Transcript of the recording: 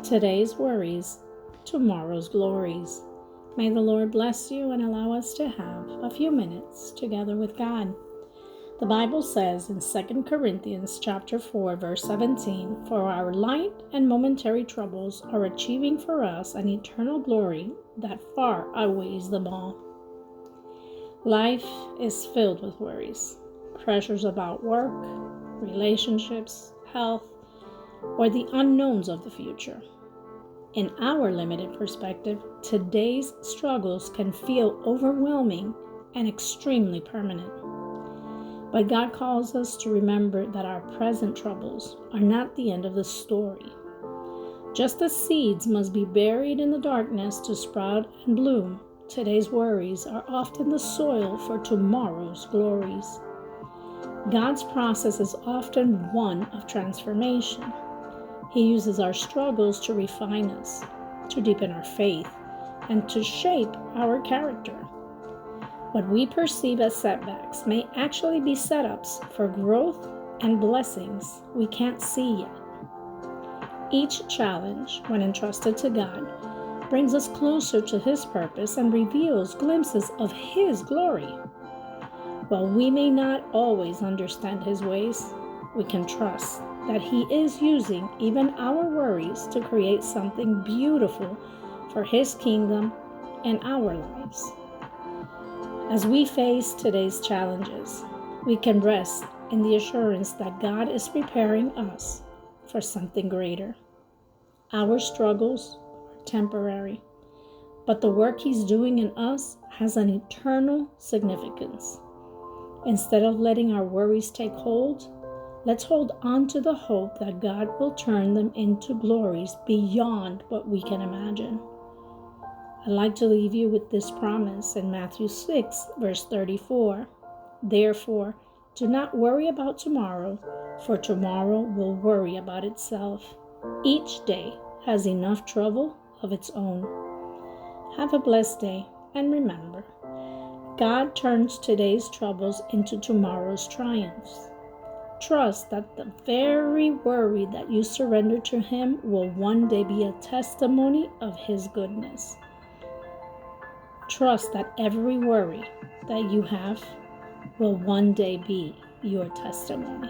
Today's worries, tomorrow's glories. May the Lord bless you and allow us to have a few minutes together with God. The Bible says in 2 Corinthians chapter 4, verse 17, "For our light and momentary troubles are achieving for us an eternal glory that far outweighs them all." Life is filled with worries, pressures about work, relationships, health, or the unknowns of the future. In our limited perspective, today's struggles can feel overwhelming and extremely permanent. But God calls us to remember that our present troubles are not the end of the story. Just as seeds must be buried in the darkness to sprout and bloom, today's worries are often the soil for tomorrow's glories. God's process is often one of transformation. He uses our struggles to refine us, to deepen our faith, and to shape our character. What we perceive as setbacks may actually be setups for growth and blessings we can't see yet. Each challenge, when entrusted to God, brings us closer to His purpose and reveals glimpses of His glory. While we may not always understand His ways, we can trust that He is using even our worries to create something beautiful for His kingdom and our lives. As we face today's challenges, we can rest in the assurance that God is preparing us for something greater. Our struggles are temporary, but the work He's doing in us has an eternal significance. Instead of letting our worries take hold, let's hold on to the hope that God will turn them into glories beyond what we can imagine. I'd like to leave you with this promise in Matthew 6, verse 34. "Therefore, do not worry about tomorrow, for tomorrow will worry about itself. Each day has enough trouble of its own." Have a blessed day, and remember, God turns today's troubles into tomorrow's triumphs. Trust that the very worry that you surrender to Him will one day be a testimony of His goodness. Trust that every worry that you have will one day be your testimony.